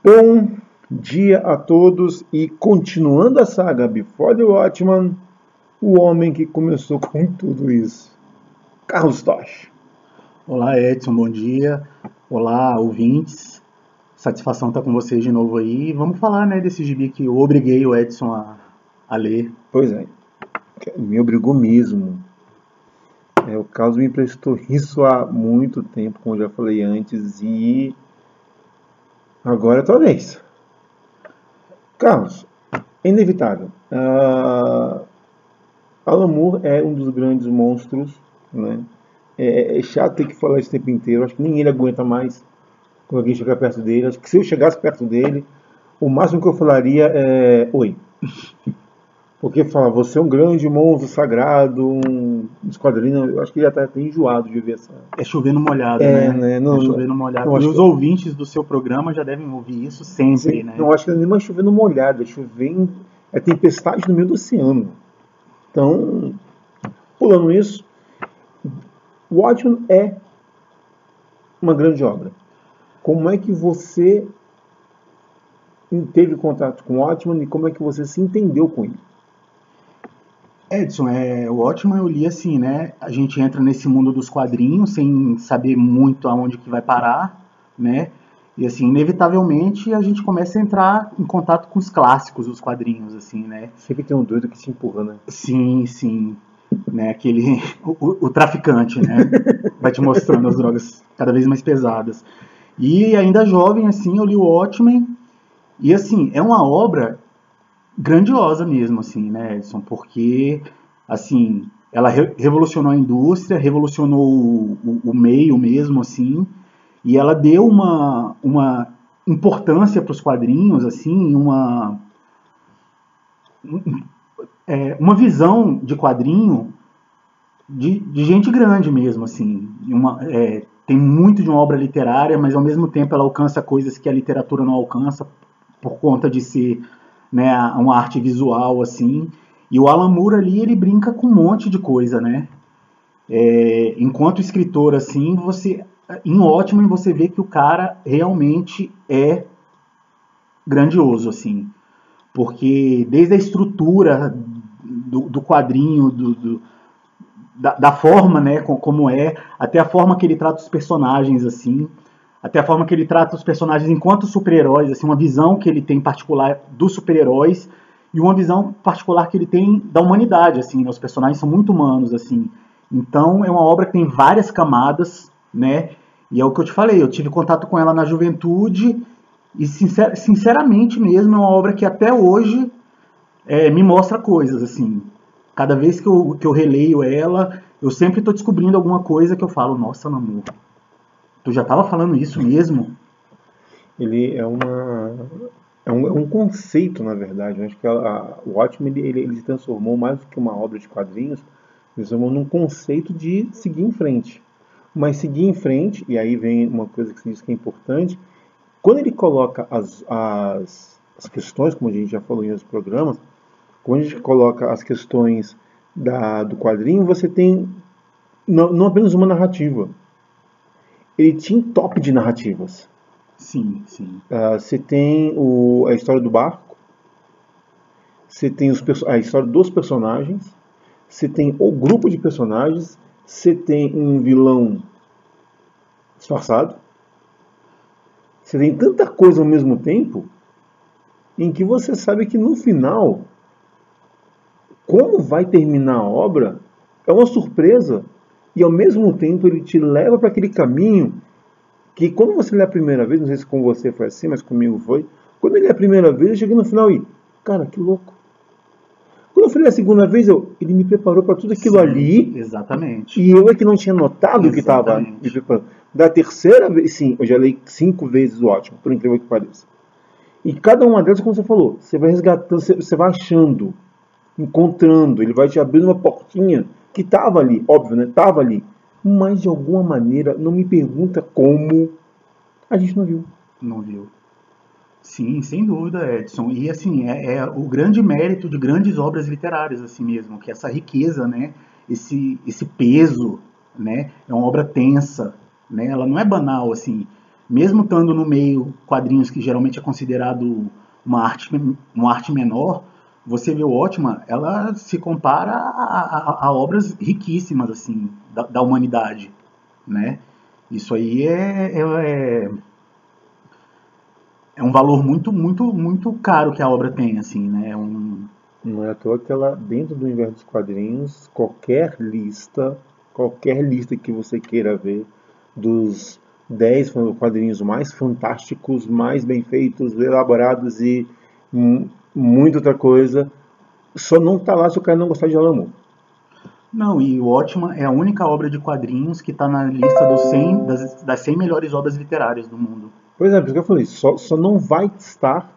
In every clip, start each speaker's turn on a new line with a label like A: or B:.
A: Bom dia a todos e continuando a saga Before the Watchman, o homem que começou com tudo isso, Carlos Tosh.
B: Olá Edson, bom dia. Olá ouvintes. Satisfação estar com vocês de novo aí. Vamos falar, né, desse gibi que eu obriguei o Edson a ler.
A: Pois é, me obrigou mesmo. O Carlos me emprestou isso há muito tempo, como eu já falei antes, e agora é a tua vez. Carlos, é inevitável. Alan Moore é um dos grandes monstros, né? É chato ter que falar isso o tempo inteiro. Acho que nem ele aguenta mais quando alguém chegar perto dele. Acho que se eu chegasse perto dele, o máximo que eu falaria é oi. Porque fala, você é um grande monstro sagrado, um esquadrino. Eu acho que ele já está até enjoado de ver essa.
B: É chover no molhado, né?
A: Né?
B: É
A: Não,
B: chover no molhado.
A: não
B: E
A: acho
B: os
A: que.
B: ouvintes do seu programa já devem ouvir isso sempre,
A: Sim,
B: né?
A: não acho que é nem mais chover no molhado, é tempestade no meio do oceano. Então, pulando isso, Watchmen é uma grande obra. Como é que você teve contato com o Watchmen e como é que você se entendeu com ele?
B: Edson, o ótimo eu li assim, né? A gente entra nesse mundo dos quadrinhos sem saber muito aonde que vai parar, né? E assim, inevitavelmente a gente começa a entrar em contato com os clássicos dos quadrinhos, assim, né?
A: Sempre tem um doido que se empurra, né?
B: Sim, sim, né? Aquele o traficante, né? Vai te mostrando as drogas cada vez mais pesadas. E ainda jovem, assim, eu li o Watchmen e assim é uma obra grandiosa mesmo, assim, né, Edson? Porque, assim, ela revolucionou a indústria, revolucionou o meio mesmo, assim, e ela deu uma importância para os quadrinhos, assim, uma visão de quadrinho de gente grande mesmo, assim. Tem muito de uma obra literária, mas ao mesmo tempo ela alcança coisas que a literatura não alcança por conta de ser, né, uma arte visual, assim. E o Alan Moore ali, ele brinca com um monte de coisa, né? Enquanto escritor, assim, em Watchmen, você vê que o cara realmente é grandioso, assim. Porque desde a estrutura do quadrinho, da forma, né, como é, até a forma que ele trata os personagens, assim, até a forma que ele trata os personagens enquanto super-heróis, assim, uma visão que ele tem particular dos super-heróis e uma visão particular que ele tem da humanidade, assim, né, os personagens são muito humanos, assim, então é uma obra que tem várias camadas, né, e é o que eu te falei, eu tive contato com ela na juventude e sinceramente mesmo é uma obra que até hoje me mostra coisas, assim. Cada vez que eu releio ela, eu sempre estou descobrindo alguma coisa que eu falo, nossa, Namu, tu já estava falando isso mesmo?
A: Ele é um conceito, na verdade. Eu acho que o Watchmen ele se transformou mais do que uma obra de quadrinhos, ele se transformou num conceito de seguir em frente. Mas seguir em frente, e aí vem uma coisa que se diz que é importante, quando ele coloca as questões, como a gente já falou em outros programas, quando a gente coloca as questões do quadrinho, você tem não apenas uma narrativa, ele tinha top de narrativas.
B: Sim, sim.
A: Você tem a história do barco, você tem a história dos personagens, você tem o grupo de personagens, você tem um vilão disfarçado, você tem tanta coisa ao mesmo tempo em que você sabe que no final, como vai terminar a obra, é uma surpresa e ao mesmo tempo ele te leva para aquele caminho que quando você lê a primeira vez, não sei se com você foi assim, mas comigo foi, quando ele lê a primeira vez, eu cheguei no final e, cara, que louco. Quando eu falei a segunda vez, ele me preparou para tudo aquilo
B: Sim,
A: ali
B: exatamente.
A: e eu é que não tinha notado o que estava me
B: Exatamente.
A: preparando. Da terceira vez, sim, eu já li 5 vezes o Ótimo, por incrível que pareça. E cada uma delas, como você falou, você vai resgatando, você vai achando, encontrando, ele vai te abrindo uma portinha que estava ali, óbvio, né? Estava ali. Mas de alguma maneira, não me pergunta como, a gente não viu.
B: Não viu? Sim, sem dúvida, Edson. E assim, é o grande mérito de grandes obras literárias, assim mesmo, que essa riqueza, né? Esse peso, né? É uma obra tensa, né? Ela não é banal, assim. mesmo estando no meio quadrinhos que geralmente é considerado uma arte menor, você vê o Watchmen, ela se compara a obras riquíssimas assim da humanidade, né? Isso aí é um valor muito, muito, muito caro que a obra tem, assim, né?
A: Não é à toa que ela, dentro do universo dos quadrinhos, qualquer lista que você queira ver, dos 10 quadrinhos mais fantásticos, mais bem feitos, elaborados e muita outra coisa, só não tá lá se o cara não gostar de Alan Moore.
B: Não, e o Watchmen é a única obra de quadrinhos que está na lista das 100 melhores obras literárias do mundo.
A: Pois é, por isso que eu falei, só não vai estar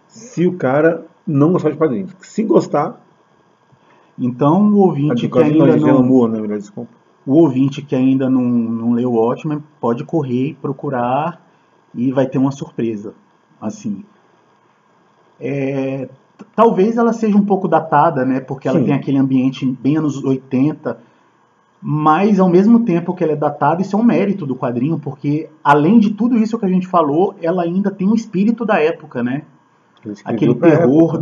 A: se o cara não gostar de quadrinhos. Se gostar,
B: Então, o ouvinte que ainda
A: de Alan Moore, na verdade, desculpa.
B: O ouvinte que ainda não leu o Watchmen pode correr e procurar e vai ter uma surpresa. Assim, talvez ela seja um pouco datada, né? Porque ela
A: Sim.
B: tem aquele ambiente bem anos 80, mas ao mesmo tempo que ela é datada, isso é um mérito do quadrinho, porque além de tudo isso que a gente falou, ela ainda tem o espírito da época, né? Aquele terror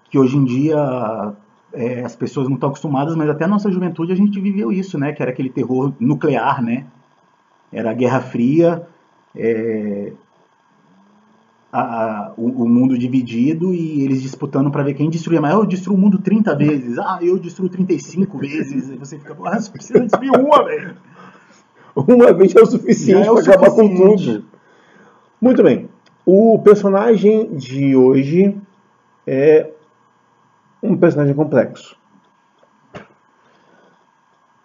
B: que hoje em dia as pessoas não estão acostumadas, mas até a nossa juventude a gente viveu isso, né? Que era aquele terror nuclear, né? Era a Guerra Fria, o mundo dividido e eles disputando para ver quem destruía mais. Eu destruo o mundo 30 vezes. Eu destruo 35 vezes. E você fica, você precisa destruir uma, velho.
A: Uma vez é o suficiente para acabar com tudo. Muito bem. O personagem de hoje é um personagem complexo.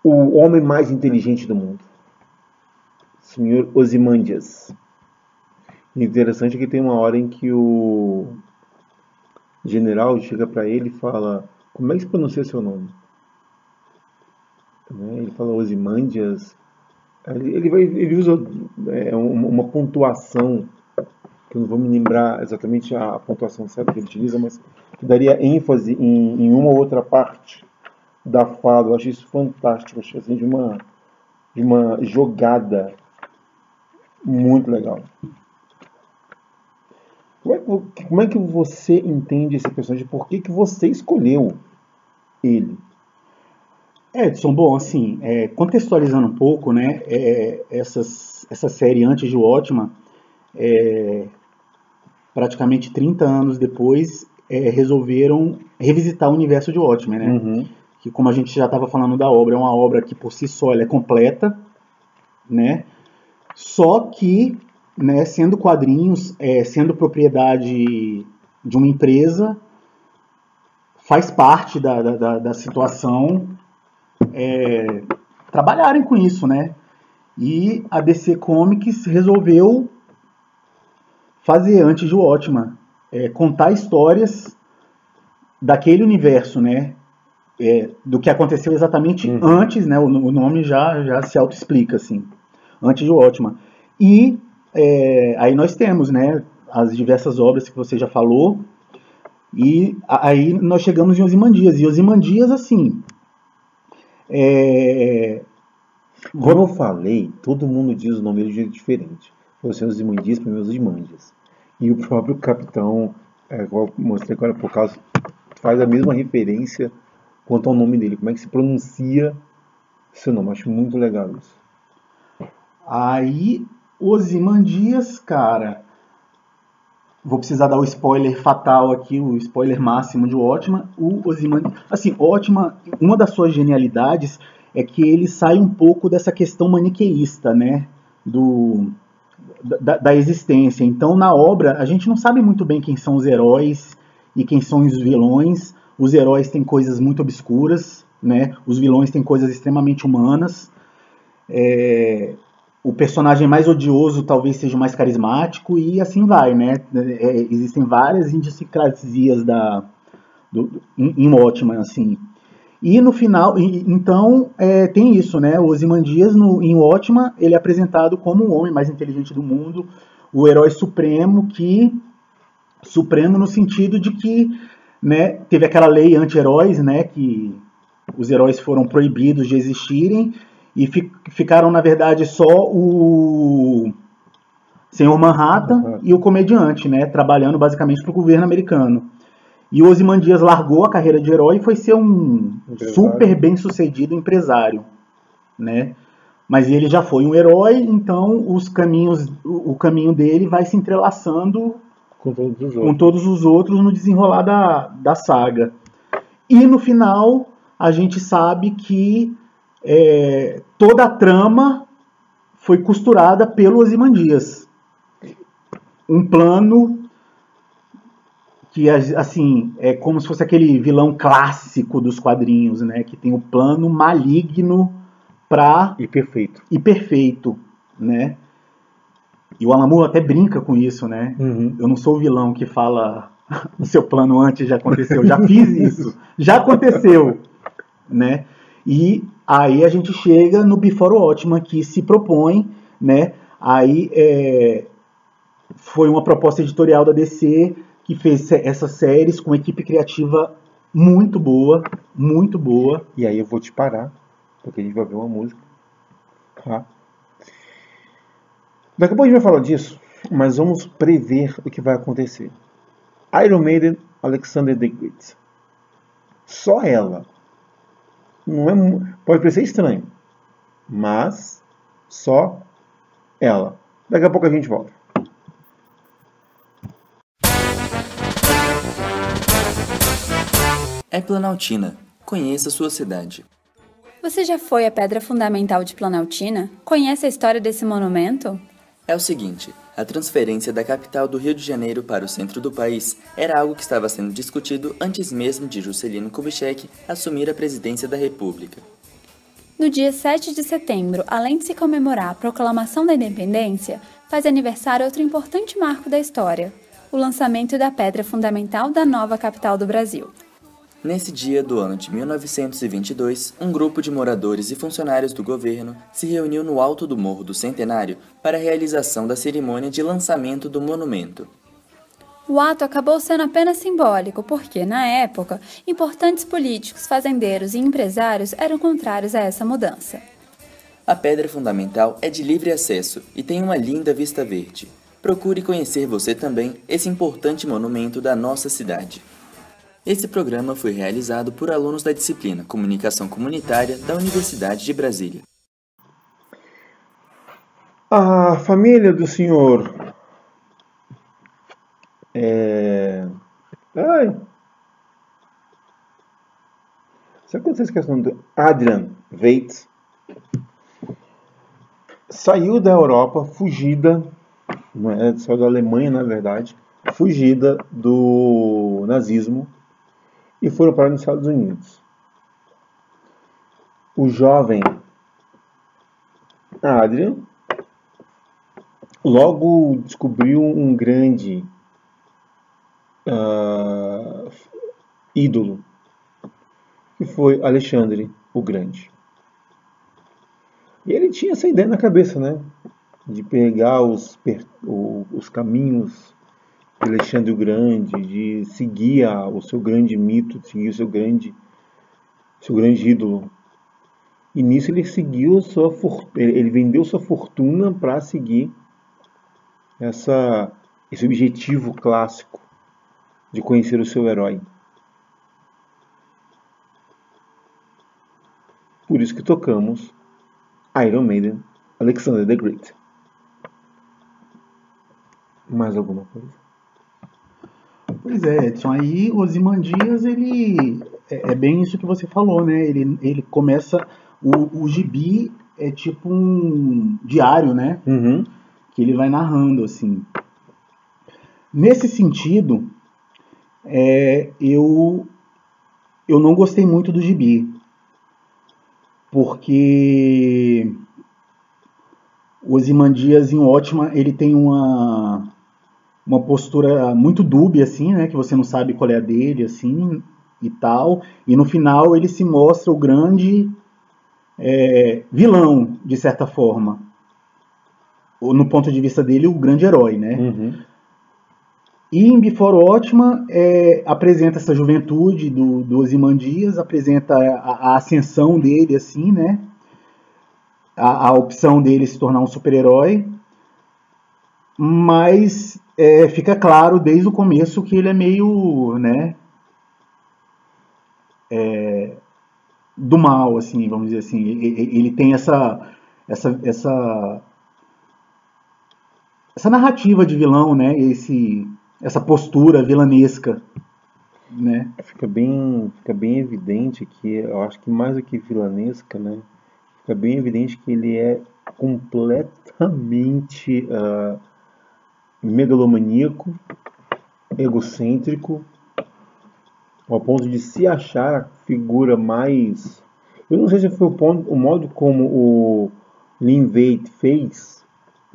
A: O homem mais inteligente do mundo. Senhor Ozymandias. Interessante que tem uma hora em que o general chega para ele e fala: como é que se pronuncia seu nome? Ele fala Ozymandias. Ele usa uma pontuação, que eu não vou me lembrar exatamente a pontuação certa que ele utiliza, mas que daria ênfase em uma ou outra parte da fala. Eu acho isso fantástico, eu acho assim, de uma jogada muito legal. Como é que você entende esse personagem? Por que você escolheu ele?
B: Edson, bom, assim, contextualizando um pouco, né, essa série antes de Watchmen, praticamente 30 anos depois, resolveram revisitar o universo de Watchmen, né?
A: Uhum.
B: Que, como a gente já estava falando da obra, é uma obra que por si só ela é completa, né? Só que, né, sendo quadrinhos, sendo propriedade de uma empresa, faz parte da situação trabalharem com isso, né? E a DC Comics resolveu fazer antes de Watchmen, contar histórias daquele universo, né? Do que aconteceu exatamente antes, né? O nome já se auto-explica, assim, antes de Watchmen. E aí nós temos, né, as diversas obras que você já falou, e aí nós chegamos em Ozymandias. E Ozymandias, assim,
A: como eu falei, todo mundo diz o nome de um jeito diferente. Você Ozymandias, para mim Ozymandias. E o próprio capitão, igual eu mostrei agora por causa, faz a mesma referência quanto ao nome dele. Como é que se pronuncia seu nome? Acho muito legal isso.
B: Aí, Ozymandias, cara, vou precisar dar o spoiler fatal aqui, o spoiler máximo de Watchmen. O Ozymandias, assim, Watchmen, uma das suas genialidades é que ele sai um pouco dessa questão maniqueísta, né, da existência. Então, na obra, a gente não sabe muito bem quem são os heróis e quem são os vilões. Os heróis têm coisas muito obscuras, né? Os vilões têm coisas extremamente humanas. O personagem mais odioso talvez seja o mais carismático e assim vai, né? Existem várias idiosincrasias em Watchmen, assim. E no final, então, tem isso, né? O Ozymandias, em Watchmen, ele é apresentado como o homem mais inteligente do mundo, o herói supremo, supremo no sentido de que, né, teve aquela lei anti-heróis, né, que os heróis foram proibidos de existirem e ficaram, na verdade, só Senhor Manhattan e o comediante, né? Trabalhando basicamente para o governo americano. E o Ozymandias largou a carreira de herói e foi ser um super bem-sucedido empresário, né? Mas ele já foi um herói, então o caminho dele vai se entrelaçando com todos os outros no desenrolar da saga. E no final, a gente sabe que toda a trama foi costurada pelo Ozymandias. Um plano que, assim, é como se fosse aquele vilão clássico dos quadrinhos, né? Que tem o plano maligno
A: e
B: perfeito, né? E o Alan Moore até brinca com isso, né?
A: Uhum.
B: Eu não sou o vilão que fala o seu plano antes já aconteceu, já fiz isso, já aconteceu, né? E aí a gente chega no Before Watchmen, que se propõe, né? Aí foi uma proposta editorial da DC que fez essas séries com uma equipe criativa muito boa, muito boa.
A: E aí eu vou te parar, porque a gente vai ver uma música. Tá? Daqui a pouco a gente vai falar disso, mas vamos prever o que vai acontecer. Iron Maiden, Alexander the Great. Só ela. Não é, pode parecer estranho, mas só ela. Daqui a pouco a gente volta.
C: É Planaltina. Conheça sua cidade.
D: Você já foi à Pedra Fundamental de Planaltina? Conhece a história desse monumento?
C: É o seguinte, a transferência da capital do Rio de Janeiro para o centro do país era algo que estava sendo discutido antes mesmo de Juscelino Kubitschek assumir a presidência da República.
D: No dia 7 de setembro, além de se comemorar a proclamação da independência, faz aniversário outro importante marco da história, o lançamento da Pedra Fundamental da nova capital do Brasil.
C: Nesse dia do ano de 1922, um grupo de moradores e funcionários do governo se reuniu no alto do Morro do Centenário para a realização da cerimônia de lançamento do monumento.
D: O ato acabou sendo apenas simbólico porque, na época, importantes políticos, fazendeiros e empresários eram contrários a essa mudança.
C: A Pedra Fundamental é de livre acesso e tem uma linda vista verde. Procure conhecer você também esse importante monumento da nossa cidade. Esse programa foi realizado por alunos da disciplina Comunicação Comunitária da Universidade de Brasília.
A: A família do senhor... Sabe quando vocês esquecem o nome do Adrian Veitz? Saiu da Europa, fugida, saiu da Alemanha, na verdade, fugida do nazismo, e foram para os Estados Unidos. O jovem Adrian logo descobriu um grande ídolo, que foi Alexandre o Grande. E ele tinha essa ideia na cabeça, né? De pegar os caminhos de Alexandre o Grande, de seguir o seu grande mito, de seguir o seu grande ídolo. E nisso ele seguiu ele vendeu sua fortuna para seguir esse objetivo clássico de conhecer o seu herói. Por isso que tocamos Iron Maiden, Alexander the Great. Mais alguma coisa?
B: Pois é, Edson, aí Ozymandias, ele é bem isso que você falou, né? Ele começa, o gibi é tipo um diário, né?
A: Uhum.
B: Que ele vai narrando, assim. Nesse sentido, eu não gostei muito do gibi, porque o Ozymandias em Watchmen, ele tem uma postura muito dúbia, assim, né, que você não sabe qual é a dele, assim, e tal, e no final ele se mostra o grande vilão, de certa forma, ou no ponto de vista dele, o grande herói, né.
A: Uhum.
B: E em Before Watchmen apresenta essa juventude do Ozymandias, apresenta a ascensão dele, assim, né, a opção dele se tornar um super-herói. Mas fica claro desde o começo que ele é meio, né, do mal, assim, vamos dizer assim. Ele tem essa, essa, essa narrativa de vilão, né, essa postura vilanesca, né.
A: Fica bem evidente que, eu acho que mais do que vilanesca, né? Fica bem evidente que ele é completamente megalomaníaco, egocêntrico, ao ponto de se achar a figura mais. Eu não sei se foi o modo como o Lin Veidt fez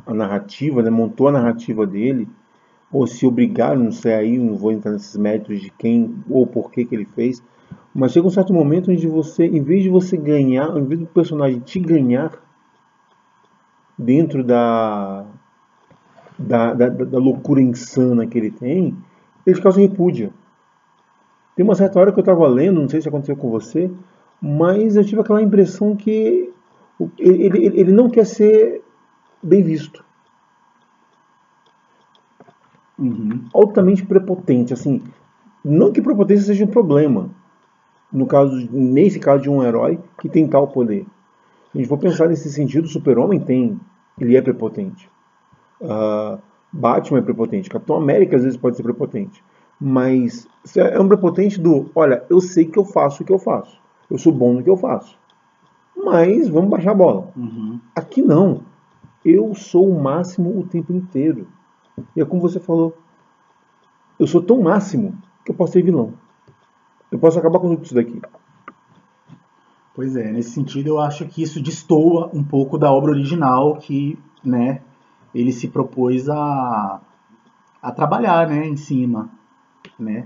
A: a narrativa, né, montou a narrativa dele, ou se obrigaram, não sei aí, não vou entrar nesses méritos de quem ou por que ele fez, mas chega um certo momento onde você, em vez de você ganhar, em vez do personagem te ganhar dentro da loucura insana que ele tem, ele causa repúdia. Tem uma certa hora que eu estava lendo, não sei se aconteceu com você, mas eu tive aquela impressão que ele não quer ser bem visto. Altamente prepotente, assim, não que prepotência seja um problema, nesse caso de um herói que tem tal poder. Se a gente for pensar nesse sentido, o Super-Homem ele é prepotente. Batman é prepotente, Capitão América às vezes pode ser prepotente, mas é um prepotente olha, eu sei que eu faço o que eu faço, eu sou bom no que eu faço, mas vamos baixar a bola. Aqui não, eu sou o máximo o tempo inteiro. E é como você falou, eu sou tão máximo que eu posso ser vilão. Eu posso acabar com tudo isso daqui.
B: Pois é, nesse sentido eu acho que isso destoa um pouco da obra original que, né, ele se propôs a trabalhar, né, em cima, né.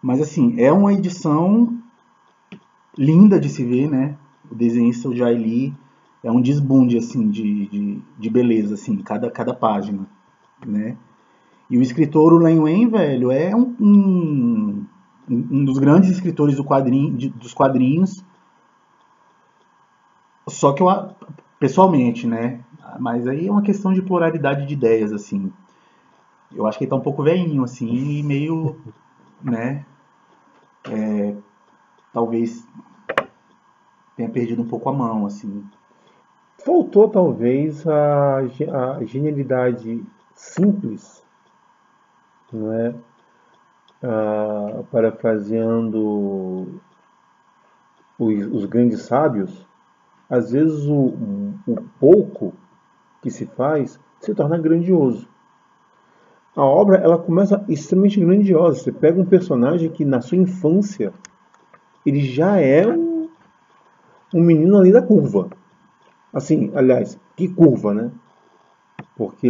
B: Mas assim, é uma edição linda de se ver, né. O desenhista, o Jai Lee, é um desbunde assim de beleza, assim, cada página, né. E o escritor, o Len Wein, velho, é um dos grandes escritores dos quadrinhos. Só que eu, pessoalmente, né? Mas aí é uma questão de pluralidade de ideias, assim. Eu acho que ele tá um pouco velhinho, assim, e meio, né? Talvez tenha perdido um pouco a mão, assim.
A: Faltou talvez a genialidade simples, não é? Parafraseando os grandes sábios, às vezes o pouco que se faz se torna grandioso. A obra ela começa extremamente grandiosa. Você pega um personagem que na sua infância ele já é um menino ali da curva. Assim, aliás, que curva, né? Porque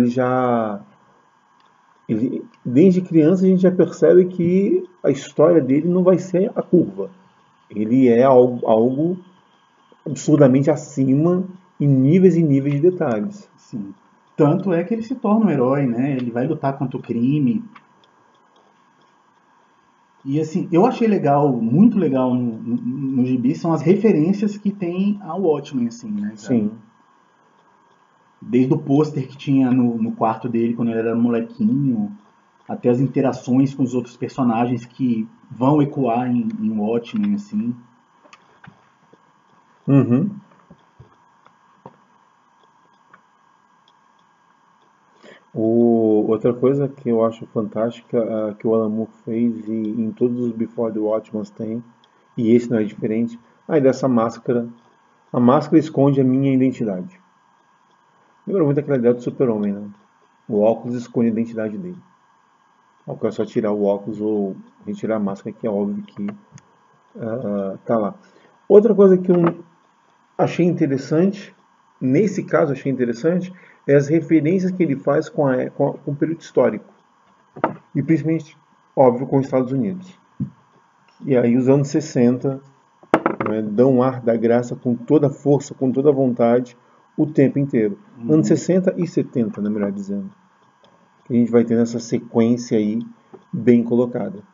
A: desde criança a gente já percebe que a história dele não vai ser a curva. Ele é algo absurdamente acima em níveis e níveis de detalhes.
B: Sim. Tanto é que ele se torna um herói, né? Ele vai lutar contra o crime. E assim, eu achei legal, muito legal no gibi, são as referências que tem ao Watchmen, assim, né? Cara?
A: Sim.
B: Desde o pôster que tinha no quarto dele quando ele era molequinho, até as interações com os outros personagens que vão ecoar em Watchmen, assim.
A: Uhum. Outra coisa que eu acho fantástica que o Alan Moore fez e em todos os Before the Watchmen tem, e esse não é diferente, dessa máscara. A máscara esconde a minha identidade. Lembra muito aquela ideia do Super-Homem, né? O óculos esconde a identidade dele. É só tirar o óculos ou retirar a máscara, que é óbvio que tá lá. Outra coisa que eu achei interessante, nesse caso achei interessante, é as referências que ele faz com o período histórico. E principalmente, óbvio, com os Estados Unidos. E aí os anos 60, né, dão um ar da graça com toda a força, com toda a vontade, o tempo inteiro. Anos 60 e 70, na melhor dizendo. Que a gente vai ter nessa sequência aí bem colocada.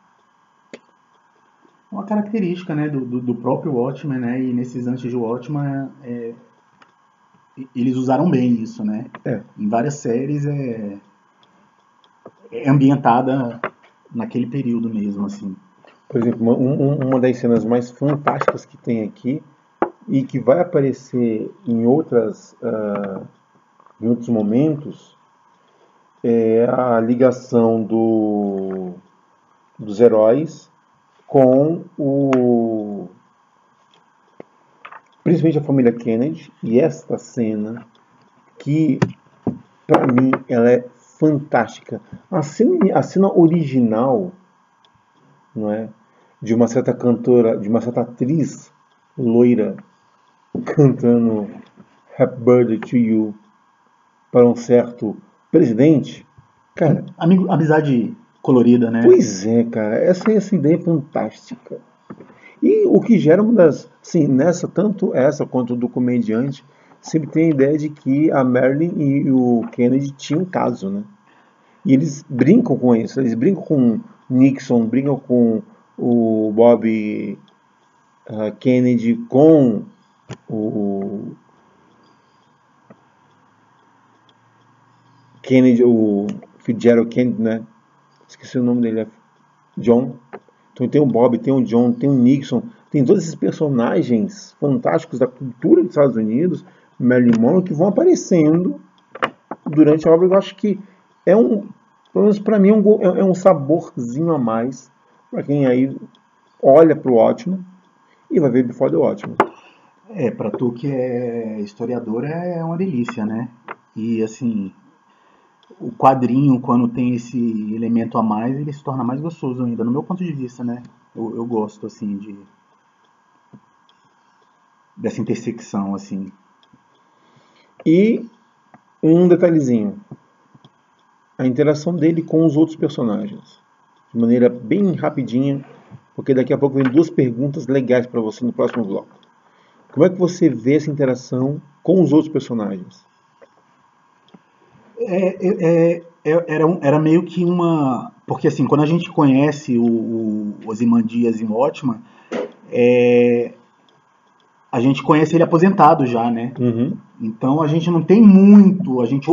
B: Uma característica, né, do próprio Watchmen, né, e nesses antes de Watchmen, eles usaram bem isso, né?
A: É.
B: Em várias séries é ambientada naquele período mesmo, assim.
A: Por exemplo, uma das cenas mais fantásticas que tem aqui e que vai aparecer em outros momentos é a ligação dos heróis com principalmente a família Kennedy, e esta cena que para mim ela é fantástica. A cena original, não é, de uma certa cantora, de uma certa atriz loira cantando Happy Birthday to You para um certo presidente, cara.
B: Amizade colorida, né?
A: Pois é, cara, essa ideia é fantástica. E o que gera uma das, sim, tanto essa quanto do comediante, sempre tem a ideia de que a Marilyn e o Kennedy tinham um caso, né? E eles brincam com isso, eles brincam com Nixon, brincam com o Bob Kennedy, com o Kennedy, o Fitzgerald Kennedy, né? Esqueci o nome dele, é John. Então tem o Bob, tem o John, tem o Nixon, tem todos esses personagens fantásticos da cultura dos Estados Unidos, Marilyn Monroe, que vão aparecendo durante a obra. Eu acho que pelo menos para mim, é um saborzinho a mais para quem aí olha para o Watchmen e vai ver Before the Watchmen.
B: Para tu que é historiador é uma delícia, né? E assim, o quadrinho, quando tem esse elemento a mais, ele se torna mais gostoso ainda, no meu ponto de vista, né? Eu gosto, assim, dessa intersecção, assim.
A: E um detalhezinho. A interação dele com os outros personagens. De maneira bem rapidinha, porque daqui a pouco vem duas perguntas legais para você no próximo bloco. Como é que você vê essa interação com os outros personagens?
B: Era meio que uma... Porque assim, quando a gente conhece o Ozymandias em Watchmen, a gente conhece ele aposentado já, né?
A: Uhum.
B: Então a gente não tem muito... A gente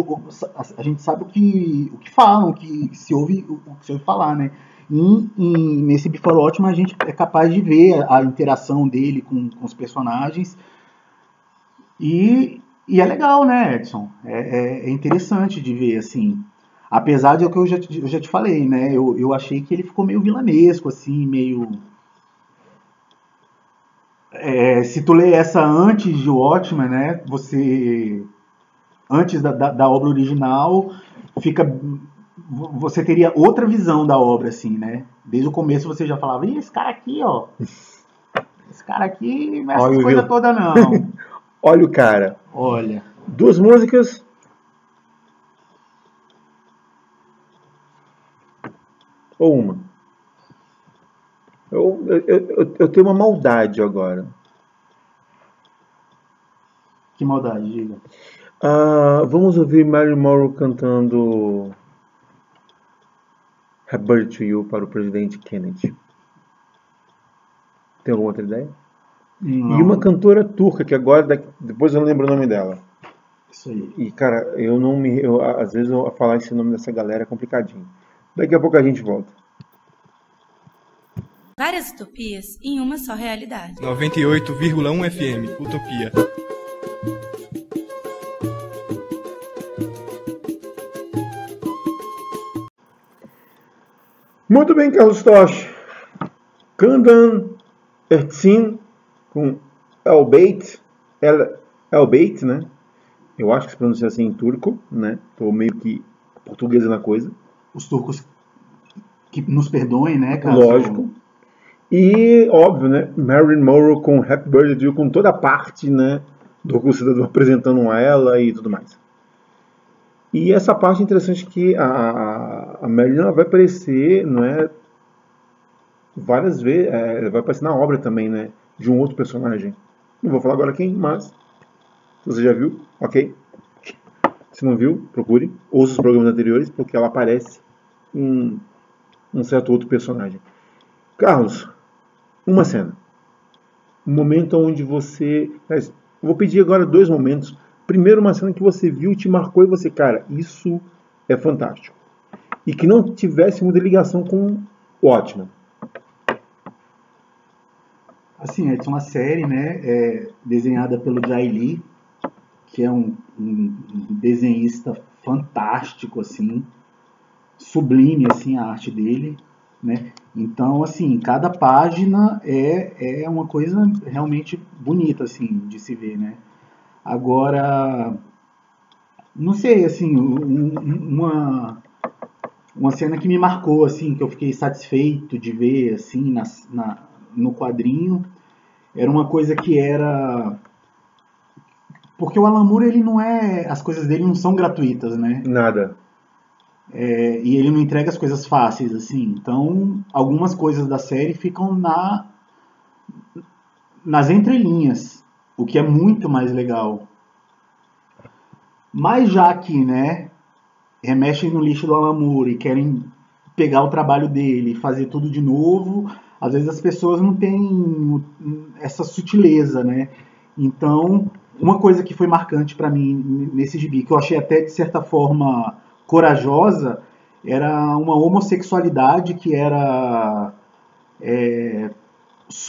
B: sabe o que falam, o que se ouve falar, né? E nesse Before Watchmen a gente é capaz de ver a interação dele com os personagens. E é legal, né, Edson? É interessante de ver, assim. Apesar de o que eu já te falei, né? Eu achei que ele ficou meio vilanesco, assim, meio... se tu lê essa antes de Watchmen, né? Você... Antes da obra original, você teria outra visão da obra, assim, né? Desde o começo você já falava, esse cara aqui, ó... Esse cara aqui não é essa coisa toda, não.
A: Olha o cara.
B: Olha.
A: Duas músicas. Ou uma. Eu tenho uma maldade agora.
B: Que maldade, diga.
A: Vamos ouvir Marilyn Monroe cantando Happy Birthday to You para o presidente Kennedy. Tem alguma outra ideia?
B: Não.
A: E uma cantora turca, que agora, depois eu não lembro o nome dela.
B: Isso aí.
A: E, cara, às vezes falar esse nome dessa galera é complicadinho. Daqui a pouco a gente volta.
E: Várias utopias em uma só realidade.
F: 98,1 FM, Utopia.
A: Muito bem, Carlos Tosh. Candan Ertzin com Elbeit, né? Eu acho que se pronuncia assim em turco, né? Tô meio que portuguesa na coisa.
B: Os turcos que nos perdoem, né, cara?
A: Lógico. E, óbvio, né? Marilyn Monroe com Happy Birthday to You, com toda a parte, né? Do cidadão apresentando a ela e tudo mais. E essa parte interessante que a Marilyn ela vai aparecer, não é? Várias vezes, vai aparecer na obra também, né? De um outro personagem. Não vou falar agora quem, mas se você já viu, ok. Se não viu, procure. Ouça os programas anteriores, porque ela aparece em um certo outro personagem. Carlos, uma cena. Um momento onde você... Vou pedir agora 2 momentos. Primeiro, uma cena que você viu, te marcou e você, cara, isso é fantástico. e que não tivesse muita ligação com o Watchmen.
B: Assim, é uma série, né, desenhada pelo Jay Lee, que é um desenhista fantástico, assim, sublime, assim, a arte dele, né? Então, assim, cada página é uma coisa realmente bonita, assim, de se ver, né? Agora, não sei, assim, uma cena que me marcou, assim, que eu fiquei satisfeito de ver, assim, no quadrinho, era uma coisa que era... Porque o Alan Moore, ele não é... As coisas dele não são gratuitas, né?
A: Nada.
B: E ele não entrega as coisas fáceis, assim. Então, algumas coisas da série ficam nas entrelinhas, o que é muito mais legal. Mas já que, né, remexem no lixo do Alan Moore e querem pegar o trabalho dele e fazer tudo de novo, às vezes as pessoas não têm essa sutileza, né? Então, uma coisa que foi marcante para mim nesse gibi, que eu achei até de certa forma corajosa, era uma homossexualidade que era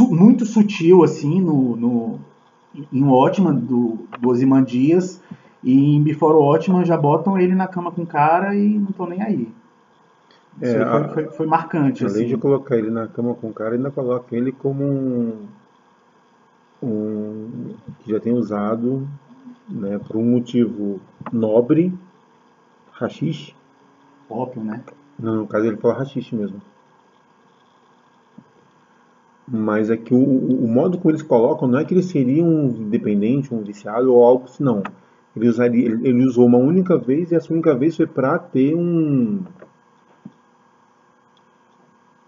B: muito sutil, assim, em Watchmen, do Ozymandias, e em Before Watchmen já botam ele na cama com o cara e não estão nem aí. Isso aí foi marcante,
A: Além
B: assim.
A: de colocar ele na cama com o cara, ainda coloca ele como que já tem usado, né, por um motivo nobre, haxixe.
B: Ópio, né?
A: Não, no caso ele fala haxixe mesmo. Mas é que o modo como eles colocam não é que ele seria um dependente, um viciado ou algo assim, não. Ele usou uma única vez e essa única vez foi pra ter um...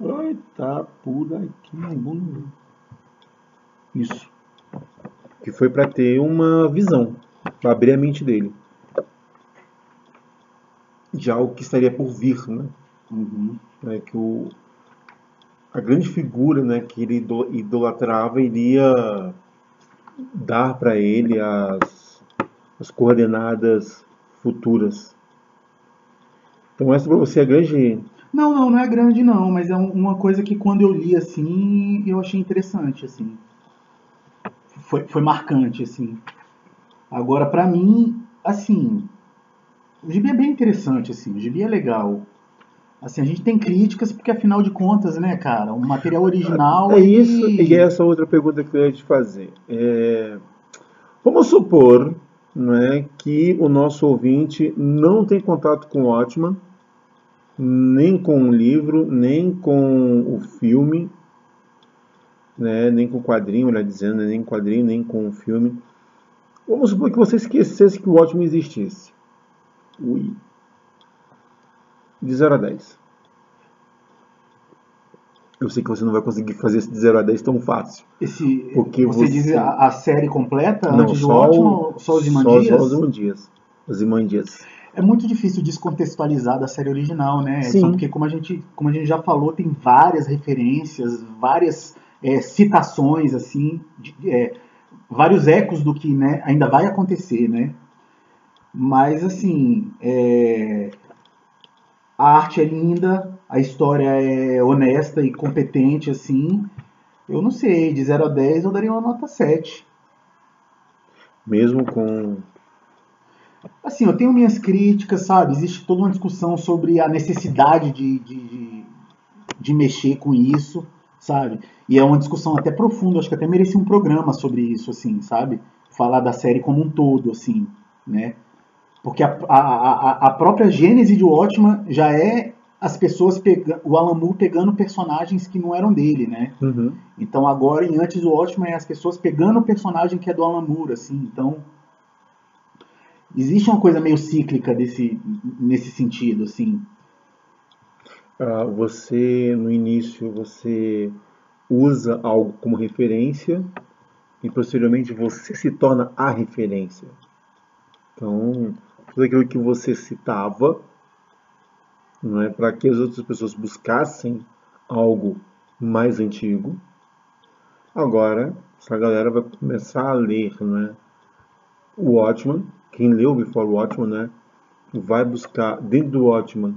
A: Ai, tá por aqui, bom. Isso. Que foi pra ter uma visão, pra abrir a mente dele. Já o que estaria por vir, né?
B: Uhum.
A: É que a grande figura, né, que ele idolatrava iria dar para ele as coordenadas futuras. Então essa para você é a grande...
B: Não é grande não, mas é uma coisa que quando eu li, assim, eu achei interessante, assim. Foi marcante, assim. Agora, pra mim, assim, o gibi é bem interessante, assim, o gibi é legal. Assim, a gente tem críticas porque, afinal de contas, né, cara, o material original,
A: É isso, e
B: ele...
A: essa outra pergunta que eu ia te fazer. Vamos supor, né, que o nosso ouvinte não tem contato com o Watchmen, nem com o livro, nem com o filme, né, nem com o quadrinho, melhor dizendo, né, nem com o quadrinho, nem com o filme. Vamos supor que você esquecesse que o Watchmen existisse. Ui. De 0 a 10. Eu sei que você não vai conseguir fazer esse de 0 a 10 tão fácil. Porque
B: você diz a série completa
A: não,
B: antes do Watchmen ou só os Imandias?
A: Só os Imandias. Os Imandias.
B: É muito difícil descontextualizar da série original, né?
A: Sim.
B: Porque como a gente já falou, tem várias referências, várias citações, assim, vários ecos do que, né, ainda vai acontecer, né? Mas, assim, a arte é linda, a história é honesta e competente, assim. Eu não sei, de 0 a 10 eu daria uma nota 7.
A: Mesmo com...
B: Assim, eu tenho minhas críticas, sabe? Existe toda uma discussão sobre a necessidade de mexer com isso, sabe? E é uma discussão até profunda, acho que até merecia um programa sobre isso, assim, sabe? Falar da série como um todo, assim, né? Porque a própria gênese de Watchmen já é as pessoas o Alan Moore pegando personagens que não eram dele, né?
A: Uhum.
B: Então agora, em Antes do Watchmen, é as pessoas pegando o personagem que é do Alan Moore, assim, então... Existe uma coisa meio cíclica nesse sentido, assim.
A: Você, no início, você usa algo como referência e posteriormente você se torna a referência. Então, tudo aquilo que você citava, não é, para que as outras pessoas buscassem algo mais antigo. Agora, essa galera vai começar a ler, né, o Watchmen. Quem leu Before Watchmen, né, vai buscar dentro do Watchmen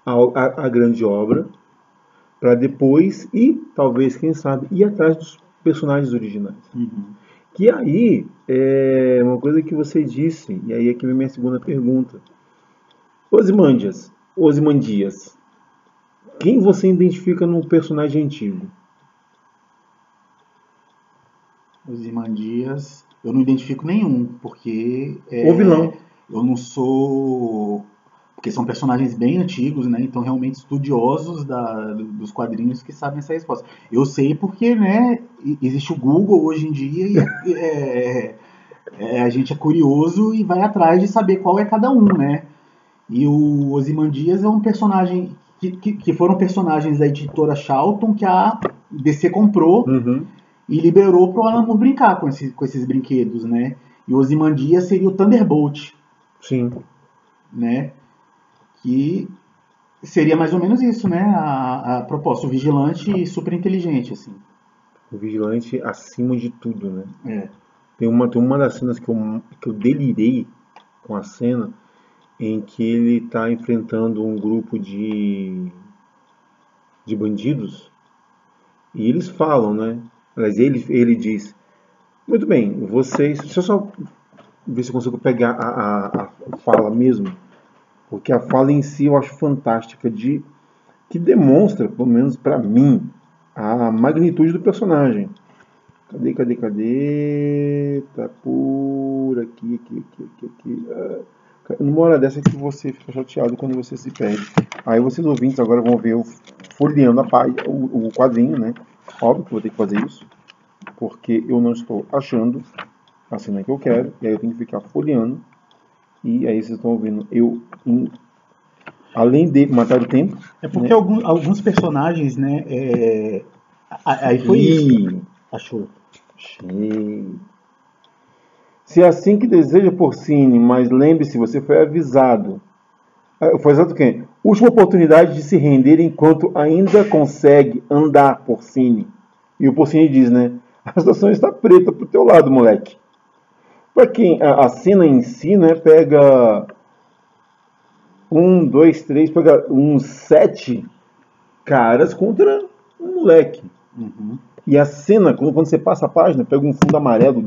A: a grande obra, para depois, e talvez, quem sabe, ir atrás dos personagens originais. Que aí é uma coisa que você disse, e aí aqui vem minha segunda pergunta. Ozymandias, quem você identifica no personagem antigo?
B: Ozymandias, eu não identifico nenhum, porque
A: O vilão.
B: eu não sou... Porque são personagens bem antigos, né? Então realmente estudiosos dos quadrinhos que sabem essa resposta. Eu sei porque, né, existe o Google hoje em dia e a gente é curioso e vai atrás de saber qual é cada um, né? E o Ozymandias é um personagem que foram personagens da editora Charlton que a DC comprou e liberou para o Alan Moore brincar com esses brinquedos, né? E o Ozymandias seria o Thunderbolt.
A: Sim.
B: Né? Que seria mais ou menos isso, né? A proposta, o vigilante super inteligente, assim.
A: O vigilante acima de tudo, né?
B: É.
A: Tem uma das cenas que eu delirei com a cena em que ele está enfrentando um grupo de bandidos e eles falam, né? Aliás, ele diz: muito bem, vocês... Deixa eu só ver se eu consigo pegar a fala mesmo, porque a fala em si eu acho fantástica, que demonstra, pelo menos para mim, a magnitude do personagem. Cadê? Tá por aqui. Numa hora dessa que você fica chateado quando você se perde. Aí vocês ouvintes agora vão ver eu folheando o quadrinho, né? Óbvio que eu vou ter que fazer isso, porque eu não estou achando a cena que eu quero, e aí eu tenho que ficar folheando. E aí vocês estão ouvindo além de matar o tempo.
B: É porque,
A: né?
B: alguns personagens, né? Aí foi isso. Achou.
A: Se é assim que deseja Porcini, mas lembre-se, você foi avisado. Foi exato quem? Última oportunidade de se render enquanto ainda consegue andar, Porcini. E o Porcini diz, né? A situação está preta pro teu lado, moleque. Para quem a cena em si, né, pega 1, 2, 3, pega uns 7 caras contra um moleque. E a cena, quando você passa a página, pega um fundo amarelo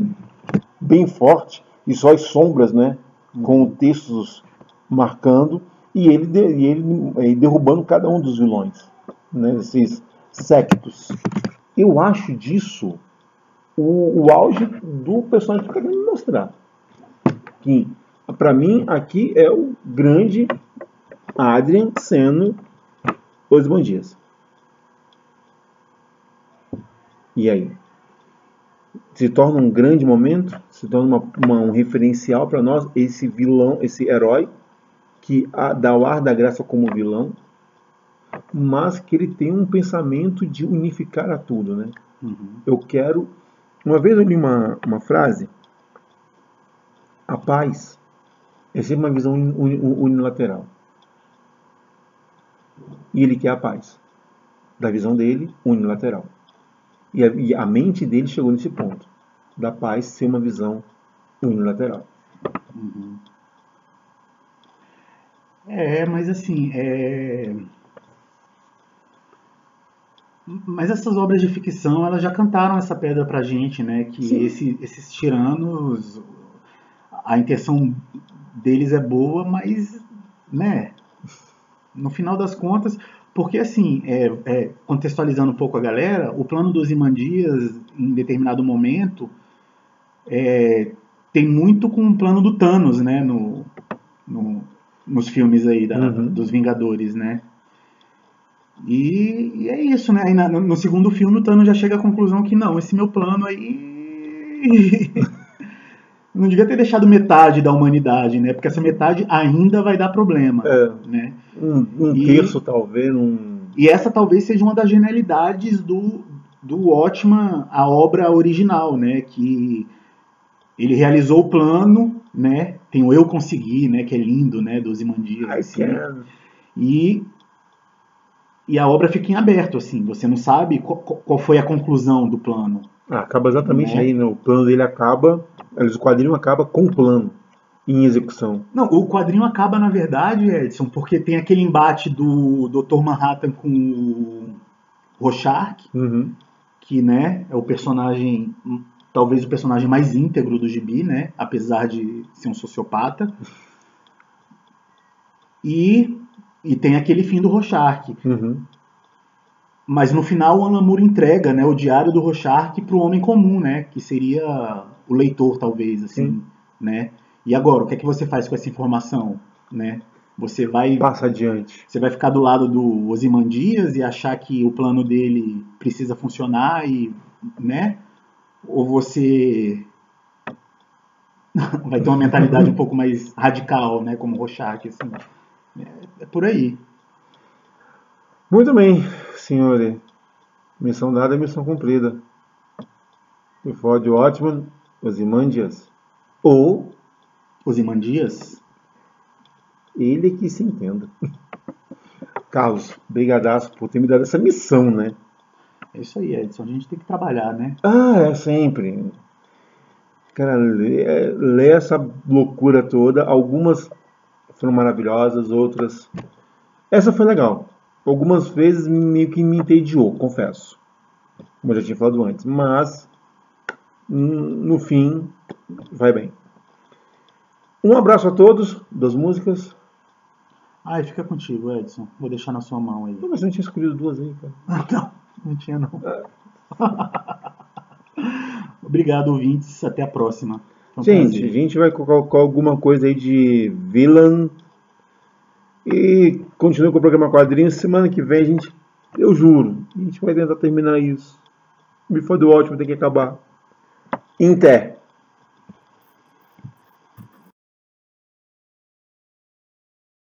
A: bem forte e só as sombras, né, com textos marcando e ele derrubando cada um dos vilões, né, esses sectos. Eu acho disso o auge do personagem que eu quero me mostrar. Que, pra mim, aqui é o grande Adrian sendo Ozymandias. E aí? Se torna um grande momento, se torna um referencial para nós, esse vilão, esse herói, que dá o ar da graça como vilão, mas que ele tem um pensamento de unificar a tudo, né? Eu quero... Uma vez eu li uma frase: a paz é sempre uma visão unilateral. E ele quer a paz. Da visão dele, unilateral. E a mente dele chegou nesse ponto. Da paz ser uma visão unilateral.
B: Mas assim... Mas essas obras de ficção, elas já cantaram essa pedra pra gente, né? Que esses tiranos, a intenção deles é boa, mas, né? No final das contas, porque assim, contextualizando um pouco a galera, o plano dos Ozymandias, em determinado momento, tem muito com o plano do Thanos, né? Nos filmes aí dos Vingadores, né? E é isso, né? Aí no segundo filme o Thanos já chega à conclusão que não, esse meu plano aí não devia ter deixado metade da humanidade, né? Porque essa metade ainda vai dar problema, né?
A: Um terço, talvez.
B: E essa talvez seja uma das genialidades do Watchman, a obra original, né? Que ele realizou o plano, né? Tem o Eu Consegui, né? Que é lindo, né? Do Ozymandias, assim. E a obra fica em aberto, assim, você não sabe qual foi a conclusão do plano.
A: Acaba exatamente aí, né? O plano dele acaba, o quadrinho acaba com o plano. em execução.
B: Não, o quadrinho acaba, na verdade, Edson, porque tem aquele embate do Dr. Manhattan com o Rorschach, que, né, é o personagem, talvez o personagem mais íntegro do gibi, né, apesar de ser um sociopata. E tem aquele fim do Rorschach. Mas no final o Alan Moore entrega, né, o diário do Rorschach para o homem comum, né, que seria o leitor, talvez, assim, né? E agora, o que é que você faz com essa informação, né? Você vai
A: Passa adiante.
B: Você vai ficar do lado do Ozymandias e achar que o plano dele precisa funcionar e, né? Ou você vai ter uma mentalidade um pouco mais radical, né, como o Rorschach, assim. É por aí.
A: Muito bem, senhores. Missão dada, missão cumprida. O Ford Watchman, Ozymandias. Ou
B: Ozymandias?
A: ele que se entenda. Carlos, brigadaço por ter me dado essa missão, né?
B: É isso aí, Edson. A gente tem que trabalhar, né?
A: É sempre. Cara, lê essa loucura toda. Algumas foram maravilhosas, outras... Essa foi legal. Algumas vezes meio que me entediou, confesso. Como eu já tinha falado antes. Mas, no fim, vai bem. Um abraço a todos das músicas.
B: Fica contigo, Edson. Vou deixar na sua mão aí.
A: Pô, mas eu não tinha escolhido duas aí, cara.
B: Não tinha não. Obrigado, ouvintes. Até a próxima.
A: Gente, a gente vai colocar alguma coisa aí de Villain. E continua com o programa Quadrinhos. Semana que vem, eu juro, a gente vai tentar terminar isso. Me foi do ótimo, tem que acabar. Inter.